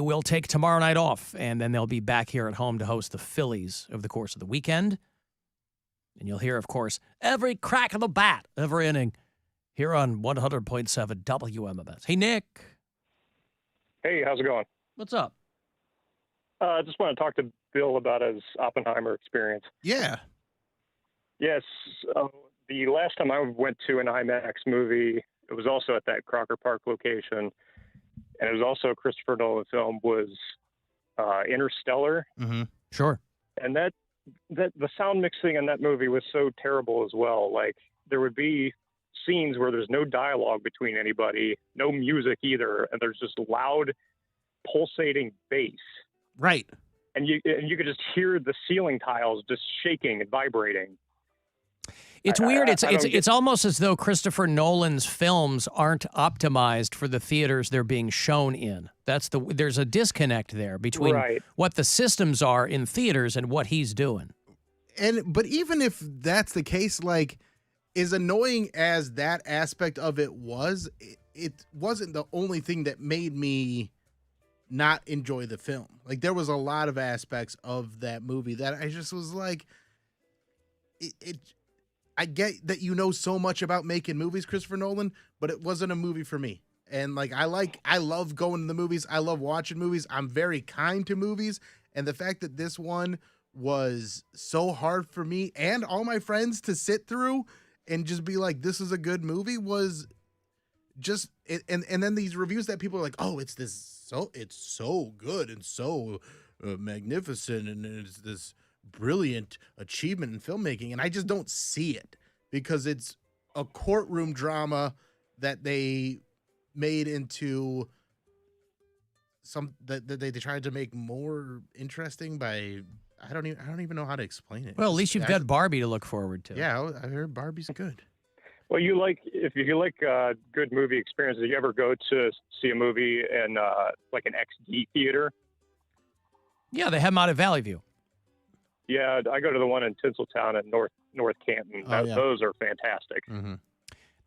will take tomorrow night off, and then they'll be back here at home to host the Phillies over the course of the weekend. And you'll hear, of course, every crack of the bat, every inning, here on 100.7 WMMS. Hey, Nick. Hey, how's it going? What's up? I just want to talk to Bill about his Oppenheimer experience. Yeah. Yes, the last time I went to an IMAX movie, it was also at that Crocker Park location, and it was also a Christopher Nolan film, was Interstellar. Mm-hmm. Sure. And that the sound mixing in that movie was so terrible as well. Like, there would be scenes where there's no dialogue between anybody, no music either, and there's just loud, pulsating bass. Right. And you could just hear the ceiling tiles just shaking and vibrating. It's weird. It's almost as though Christopher Nolan's films aren't optimized for the theaters they're being shown in. There's a disconnect there between what the systems are in theaters and what he's doing. But even if that's the case, like, as annoying as that aspect of it was, it wasn't the only thing that made me not enjoy the film. Like, there was a lot of aspects of that movie that I just was like, I get that you know so much about making movies, Christopher Nolan, but it wasn't a movie for me. And like I love going to the movies. I love watching movies. I'm very kind to movies. And the fact that this one was so hard for me and all my friends to sit through and just be like, this is a good movie, was just and then these reviews that people are like, oh, it's so good and so magnificent, and it's this brilliant achievement in filmmaking, and I just don't see it because it's a courtroom drama that they made into some that they tried to make more interesting by I don't even know how to explain it. Well, at least you've got Barbie to look forward to. Yeah, I heard Barbie's good. Well, if you like good movie experiences, do you ever go to see a movie in like an XD theater? Yeah, they have them out at Valley View. Yeah, I go to the one in Tinseltown and North Canton. Those are fantastic. Mm-hmm.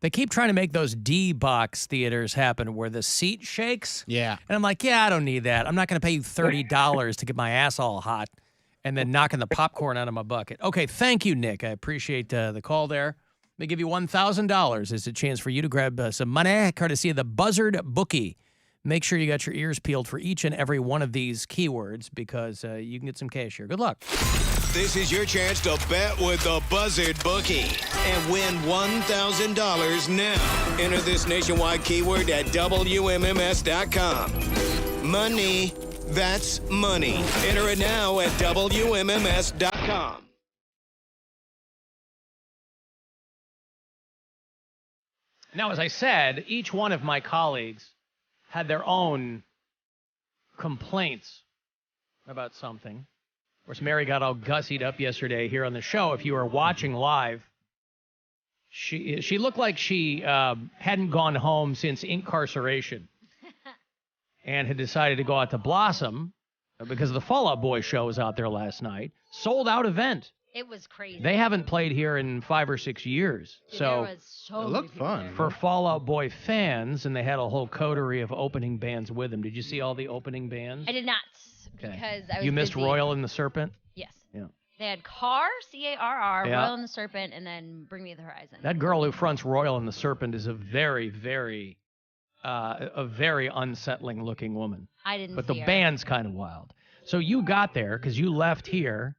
They keep trying to make those D-box theaters happen where the seat shakes. Yeah. And I'm like, yeah, I don't need that. I'm not going to pay you $30 to get my ass all hot and then knocking the popcorn out of my bucket. Okay, thank you, Nick. I appreciate the call there. Let me give you $1,000 as a chance for you to grab some money, courtesy of the Buzzard Bookie. Make sure you got your ears peeled for each and every one of these keywords because you can get some cash here. Good luck. This is your chance to bet with the Buzzard Bookie and win $1,000 now. Enter this nationwide keyword at WMMS.com. Money, that's money. Enter it now at WMMS.com. Now, as I said, each one of my colleagues had their own complaints about something. Of course, Mary got all gussied up yesterday here on the show. If you were watching live, she looked like she hadn't gone home since incarceration and had decided to go out to Blossom because the Fall Out Boy show was out there last night. Sold out event. It was crazy. They haven't played here in 5 or 6 years. So it looked fun. For Fall Out Boy fans, and they had a whole coterie of opening bands with them. Did you see all the opening bands? I did not, Okay. because I was You missed busy. Royal and the Serpent? Yes. Yeah. They had Carr, C-A-R-R, Yeah. Royal and the Serpent, and then Bring Me the Horizon. That girl who fronts Royal and the Serpent is a very, very, unsettling looking woman. I didn't But see the her. band's kind of wild. So you got there because you left here.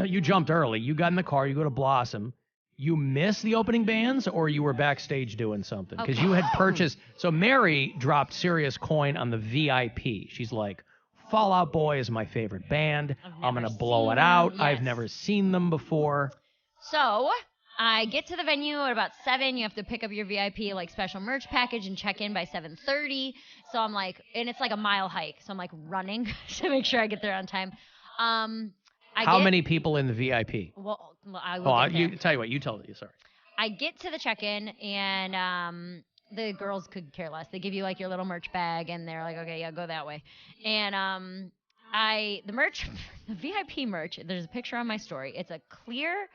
You jumped early. You got in the car. You go to Blossom. You missed the opening bands, or you were backstage doing something? Because you had purchased. So Mary dropped serious coin on the VIP. She's like, Fall Out Boy is my favorite band. I'm going to blow it out. Yes. I've never seen them before. So I get to the venue at about 7. You have to pick up your VIP like special merch package and check in by 7:30. So I'm like, and it's like a mile hike. So I'm like running to make sure I get there on time. How many people in the VIP? Well, I will get there. Tell you what, you tell you. Sorry. I get to the check-in, and the girls could care less. They give you like your little merch bag, and they're like, okay, yeah, go that way. And the merch, the VIP merch, there's a picture on my story. It's a clear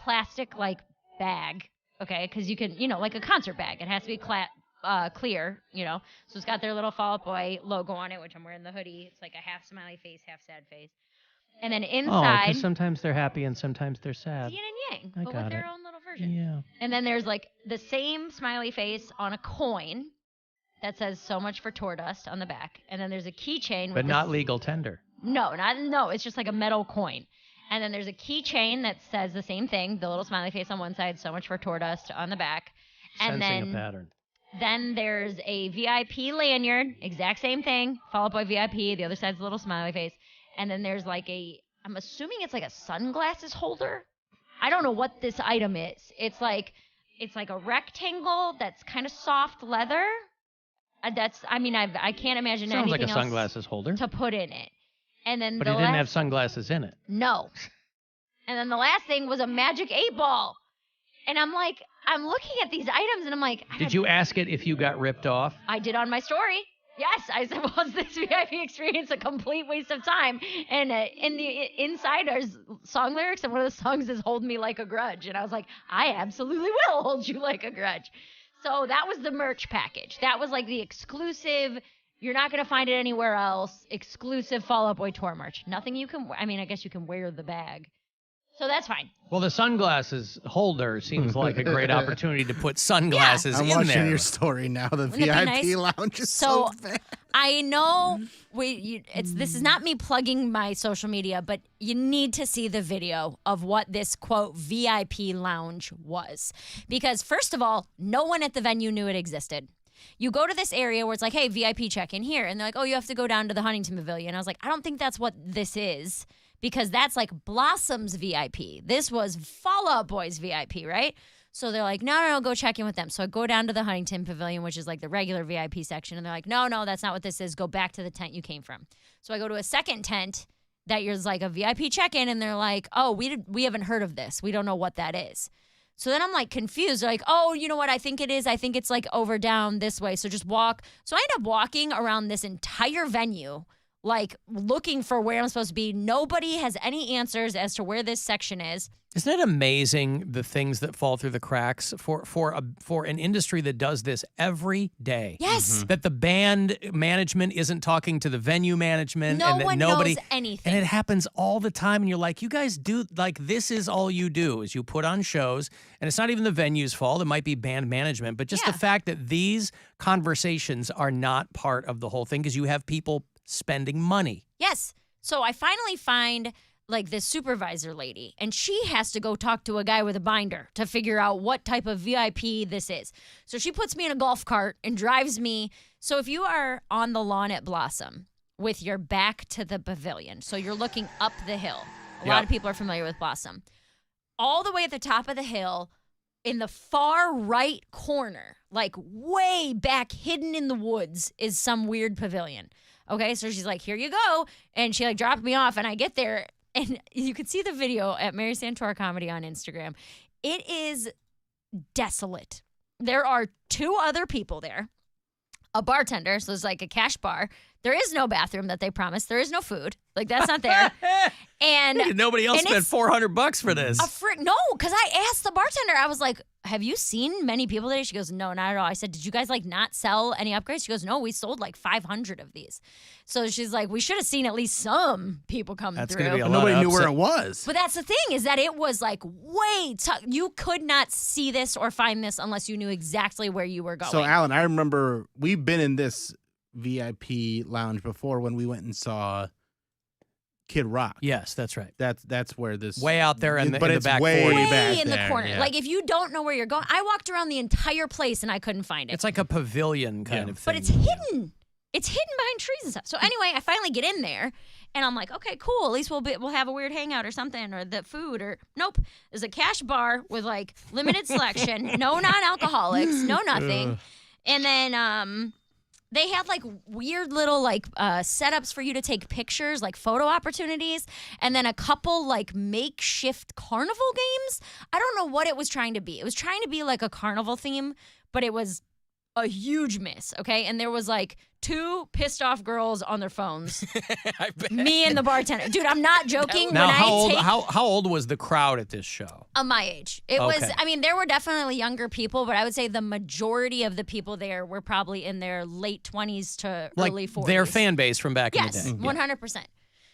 plastic like bag, okay, because you can, like a concert bag. It has to be clear, so it's got their little Fall Out Boy logo on it, which I'm wearing the hoodie. It's like a half smiley face, half sad face. And then inside, because sometimes they're happy and sometimes they're sad. yin and yang, I but got with their it. own little version. Yeah. And then there's like the same smiley face on a coin that says so much for tour dust on the back. And then there's a keychain. But not legal tender. No, it's just like a metal coin. And then there's a keychain that says the same thing, the little smiley face on one side, so much for tour dust on the back. And Sensing a pattern. Then there's a VIP lanyard, exact same thing, Fall Out Boy VIP, the other side's a little smiley face. And then there's like I'm assuming it's like a sunglasses holder. I don't know what this item is. It's like a rectangle that's kind of soft leather. I can't imagine Sounds like anything a else sunglasses holder. to put in it. And then But it didn't have sunglasses in it. No. And then the last thing was a magic 8-ball. And I'm looking at these items and I'm like, Did you ask it if you got ripped off? I did on my story. Yes, I said, was this VIP experience a complete waste of time? And in the inside, there's song lyrics, and one of the songs is "Hold Me Like a Grudge," and I was like, I absolutely will hold you like a grudge. So that was the merch package. That was like the exclusive. You're not gonna find it anywhere else. Exclusive Fall Out Boy tour merch. Nothing you can. I guess you can wear the bag. So that's fine. Well, the sunglasses holder seems like a great opportunity to put sunglasses I'm in watching there. your story now. The Wouldn't that be VIP nice? lounge is so bad. I know this is not me plugging my social media, but you need to see the video of what this quote VIP lounge was. Because first of all, no one at the venue knew it existed. You go to this area where it's like, hey, VIP check in here. And they're like, oh, you have to go down to the Huntington Pavilion. I was like, I don't think that's what this is, because that's like Blossom's VIP. This was Fall Out Boy's VIP, right? So they're like, no, go check in with them. So I go down to the Huntington Pavilion, which is like the regular VIP section. And they're like, no, that's not what this is. Go back to the tent you came from. So I go to a second tent that is like a VIP check-in. And they're like, oh, we haven't heard of this. We don't know what that is. So then I'm like confused. They're like, oh, you know what I think it is? I think it's like over down this way. So just walk. So I end up walking around this entire venue, like looking for where I'm supposed to be. Nobody has any answers as to where this section is. Isn't it amazing the things that fall through the cracks for an industry that does this every day? Yes. That the band management isn't talking to the venue management, and that one nobody knows anything. And it happens all the time, and you're like, you guys do, like, this is all you do is you put on shows, and it's not even the venue's fault. It might be band management, but just the fact that these conversations are not part of the whole thing because you have people spending money. Yes. So I finally find like this supervisor lady, and she has to go talk to a guy with a binder to figure out what type of VIP this is. So she puts me in a golf cart and drives me. So if you are on the lawn at Blossom with your back to the pavilion, so you're looking up the hill. A lot of people are familiar with Blossom. All the way at the top of the hill, in the far right corner, like way back hidden in the woods, is some weird pavilion. Okay, so she's like, here you go. And she like dropped me off, and I get there. And you can see the video at Mary Santora Comedy on Instagram. It is desolate. There are 2 other people there, a bartender, so there's like a cash bar. There is no bathroom that they promised. There is no food. Like, that's not there. And nobody else spent $400 for this. No, because I asked the bartender, I was like, have you seen many people today? She goes, no, not at all. I said, did you guys like not sell any upgrades? She goes, no, we sold like 500 of these. So she's like, we should have seen at least some people come That's through. Gonna be a lot Nobody of knew where upset. it was. But that's the thing, is that it was like you could not see this or find this unless you knew exactly where you were going. So, Alan, I remember we've been in this VIP lounge before when we went and saw Kid Rock. Yes, that's right. That's where this Way out there in the back way corner. back in the there, corner. yeah. Like, if you don't know where you're going, I walked around the entire place and I couldn't find it. It's like a pavilion kind of thing. But it's hidden. It's hidden behind trees and stuff. So anyway, I finally get in there, and I'm like, okay, cool. At least we'll have a weird hangout or something, or the food, or nope. There's a cash bar with like limited selection, no non-alcoholics, no nothing, and then they had like weird little like setups for you to take pictures, like photo opportunities, and then a couple like makeshift carnival games. I don't know what it was trying to be. It was trying to be like a carnival theme, but it was a huge miss, okay? And there was like 2 pissed off girls on their phones. I bet. Me and the bartender. Dude, I'm not joking. Now, when how old was the crowd at this show? my age. It was, Okay. I mean, there were definitely younger people, but I would say the majority of the people there were probably in their late 20s to Like early 40s. their fan base from back Yes, in the day. 100%.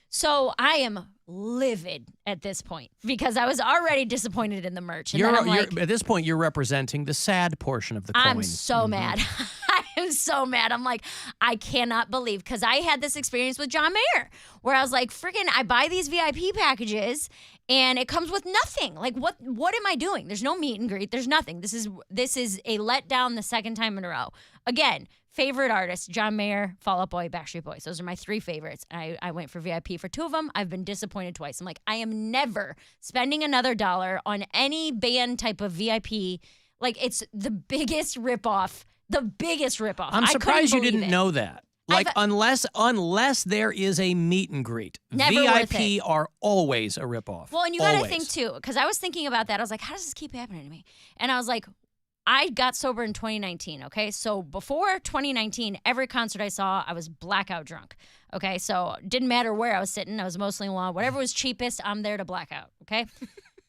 So I am livid at this point because I was already disappointed in the merch. And then I'm like, At this point, you're representing the sad portion of the coin. I'm so mad. I am so mad. I'm like, I cannot believe, because I had this experience with John Mayer where I was like, freaking, I buy these VIP packages and it comes with nothing. Like, what am I doing? There's no meet and greet. There's nothing. This is a letdown the second time in a row. Again, favorite artists, John Mayer, Fall Out Boy, Backstreet Boys. Those are my 3 favorites. I went for VIP for 2 of them. I've been disappointed twice. I'm like, I am never spending another $1 on any band type of VIP. Like, it's the biggest ripoff. The biggest ripoff. I'm I surprised you couldn't didn't believe it. know that. Like, unless there is a meet and greet, Never worth VIP it. are always a ripoff. Well, and you got to Always. think, too, because I was thinking about that. I was like, how does this keep happening to me? And I was like, I got sober in 2019, okay? So before 2019, every concert I saw, I was blackout drunk, okay? So it didn't matter where I was sitting. I was mostly alone. Whatever was cheapest, I'm there to black out, okay?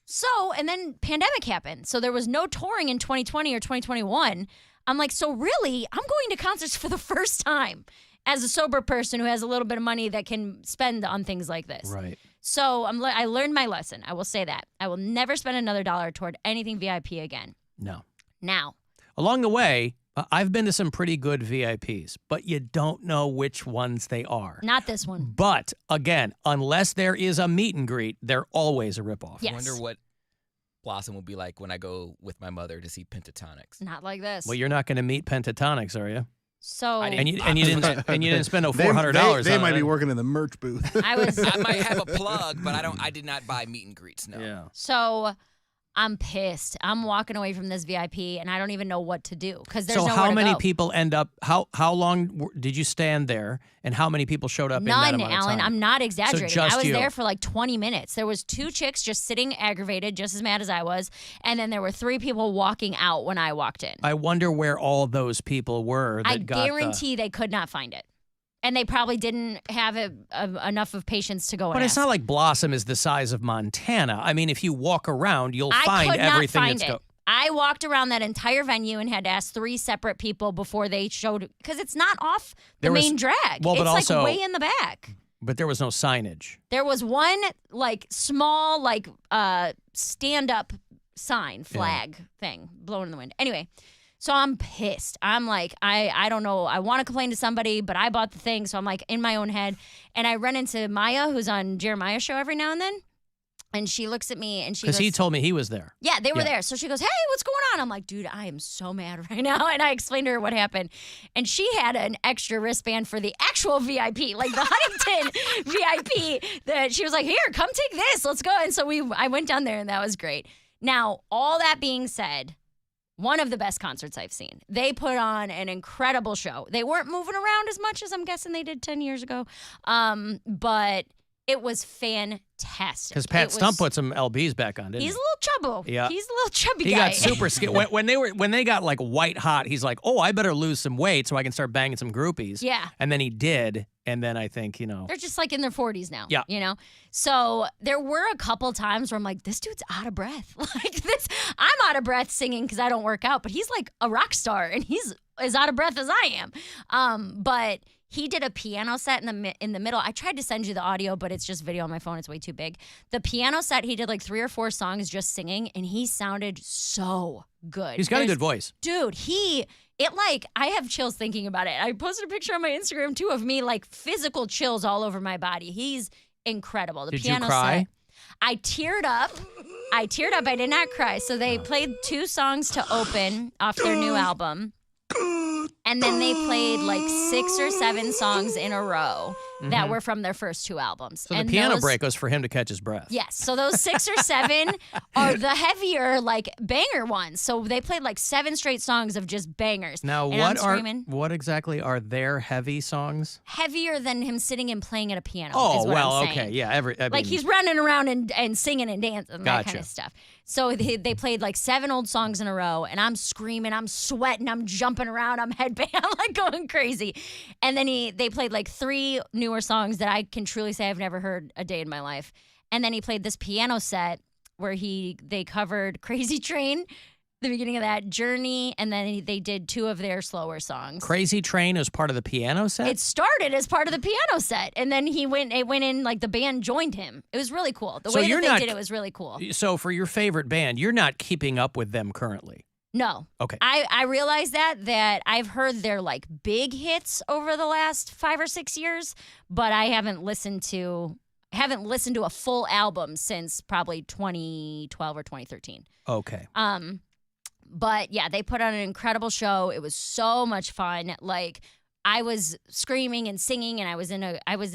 So, and then pandemic happened. So there was no touring in 2020 or 2021. I'm like, so really, I'm going to concerts for the first time as a sober person who has a little bit of money that can spend on things like this. Right. So I learned my lesson. I will say that. I will never spend another $1 toward anything VIP again. No. Now. Along the way, I've been to some pretty good VIPs, but you don't know which ones they are. Not this one. But again, unless there is a meet and greet, they're always a ripoff. Yes. I wonder what Blossom will be like when I go with my mother to see Pentatonics. Not like this. Well, you're not going to meet Pentatonics, are you? So And you didn't spend no $400. They on might it. be working in the merch booth. I was I might have a plug, but I did not buy meet and greets. No. Yeah. so I'm pissed. I'm walking away from this VIP and I don't even know what to do because there's So nowhere how to many go. people end up? How long did you stand there, and how many people showed up? in that None, amount of Alan. time? I'm not exaggerating. just I was you. there for like 20 minutes. There was 2 chicks just sitting aggravated, just as mad as I was, and then there were 3 people walking out when I walked in. I wonder where all those people were. That I got guarantee they could not find it. And they probably didn't have enough of patience to go But and it's ask. not like Blossom is the size of Montana. I mean, if you walk around, you'll I find could not everything find that's it. I walked around that entire venue and had to ask 3 separate people before they showed, because it's not off the There was- main drag. well, but it's also- like way in the back. But there was no signage. There was one like small like stand-up sign flag thing blowing in the wind. Anyway, so I'm pissed. I'm like, I don't know. I want to complain to somebody, but I bought the thing. So I'm like in my own head. And I run into Maya, who's on Jeremiah's show every now and then. And she looks at me and she Because goes, he told me he was there. yeah, they were Yeah. there. So she goes, hey, what's going on? I'm like, dude, I am so mad right now. And I explained to her what happened. And she had an extra wristband for the actual VIP, like the Huntington VIP. That she was like, here, come take this. Let's go. And so I went down there and that was great. Now, all that being said, one of the best concerts I've seen. They put on an incredible show. They weren't moving around as much as I'm guessing they did 10 years ago. But it was fantastic. Because Pat It Stump was- put some LBs back on, didn't He's he? a little chubbo. Yeah. He's a little chubby He guy. got super skinny. when they got like white hot, he's like, oh, I better lose some weight so I can start banging some groupies. Yeah. And then he did. And then I think, They're just like in their 40s now. Yeah. You know? So there were a couple times where I'm like, this dude's out of breath. Like this, I'm out of breath singing because I don't work out, but he's like a rock star and he's as out of breath as I am. But he did a piano set in the middle. I tried to send you the audio, but it's just video on my phone. It's way too big. The piano set, he did like 3 or 4 songs just singing, and he sounded so good. he's got a good voice. Dude, I have chills thinking about it. I posted a picture on my Instagram too of me like physical chills all over my body. He's incredible. The Did you piano cry? set. I teared up. I did not cry. So they played 2 songs to open off their new album. And then they played like 6 or 7 songs in a row that were from their first 2 albums. So and the piano those- break was for him to catch his breath. Yes. So those 6 or 7 are the heavier, like banger ones. So they played like 7 straight songs of just bangers. Now, and I'm screaming. what exactly are their heavy songs? Heavier than him sitting and playing at a piano. Oh, is what well, I'm saying. okay. Yeah. Like he's running around and singing and dancing, that kind Gotcha. of stuff. So they played like 7 old songs in a row, and I'm screaming, I'm sweating, I'm jumping around, I'm headbanging, I'm like going crazy. And then they played like 3 newer songs that I can truly say I've never heard a day in my life. And then he played this piano set where they covered Crazy Train, the beginning of that, Journey, and then they did 2 of their slower songs. Crazy Train is part of the piano set? It started as part of the piano set, and then it went in, like the band joined him. It was really cool. The way that they did it was really cool. So for your favorite band, you're not keeping up with them currently? No. Okay. I realize that I've heard their like big hits over the last 5 or 6 years, but I haven't listened to a full album since probably 2012 or 2013. Okay. But yeah, they put on an incredible show. It was so much fun. Like, I was screaming and singing, and I was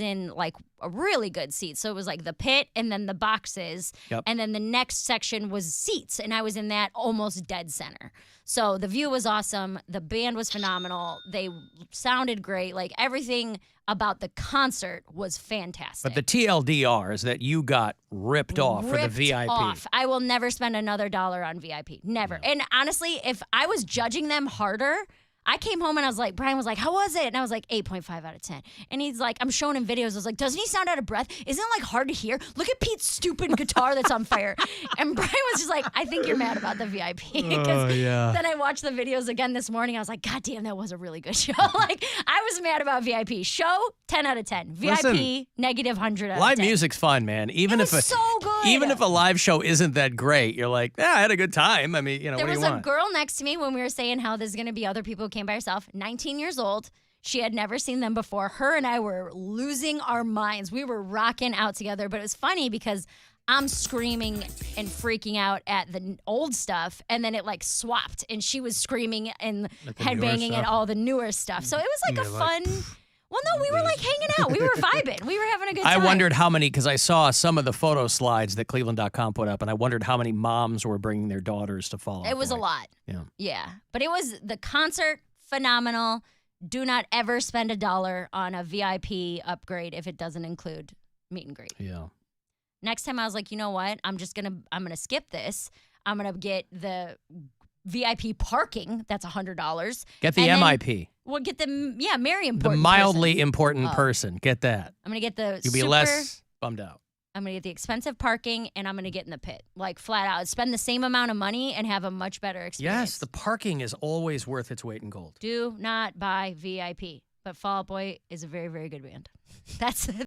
in like a really good seat. So it was like the pit and then the boxes. Yep. And then the next section was seats, and I was in that almost dead center. So the view was awesome. The band was phenomenal. They sounded great. Like, everything about the concert was fantastic. But the TLDR is that you got ripped off for the VIP. Off. I will never spend another dollar on VIP. Never. No. And honestly, if I was judging them harder, I came home and I was like, Brian was like, how was it? And I was like, 8.5 out of 10. And he's like, I'm showing him videos. I was like, doesn't he sound out of breath? Isn't it like hard to hear? Look at Pete's stupid guitar that's on fire. And Brian was just like, I think you're mad about the VIP. Because then I watched the videos again this morning. I was like, God damn, that was a really good show. Like, I was mad about VIP. Show, 10 out of 10. VIP, Listen, negative 100 out of 10. Live music's fun, man. Even if so good. Even if a live show isn't that great, you're like, yeah, I had a good time. I mean, There what do you was a want? girl next to me when we were saying how there's going to be other people who came by herself, 19 years old. She had never seen them before. Her and I were losing our minds. We were rocking out together. But it was funny because I'm screaming and freaking out at the old stuff, and then it like swapped, and she was screaming and headbanging at all the newer stuff. So it was like a fun... Well, no, we were like hanging out. We were vibing. We were having a good time. I wondered how many, because I saw some of the photo slides that Cleveland.com put up, and I wondered how many moms were bringing their daughters to follow. It was a lot. Yeah. Yeah. But it was the concert, phenomenal. Do not ever spend $1 on a VIP upgrade if it doesn't include meet and greet. Yeah. Next time I was like, you know what? I'm gonna skip this. I'm gonna get the VIP parking. That's $100. Get the MIP. We'll get the very important. The mildly important person. Get that. I'm gonna get the. You'll be less bummed out. I'm gonna get the expensive parking, and I'm gonna get in the pit, like flat out. Spend the same amount of money and have a much better experience. Yes, the parking is always worth its weight in gold. Do not buy VIP. But Fall Out Boy is a very, very good band. That's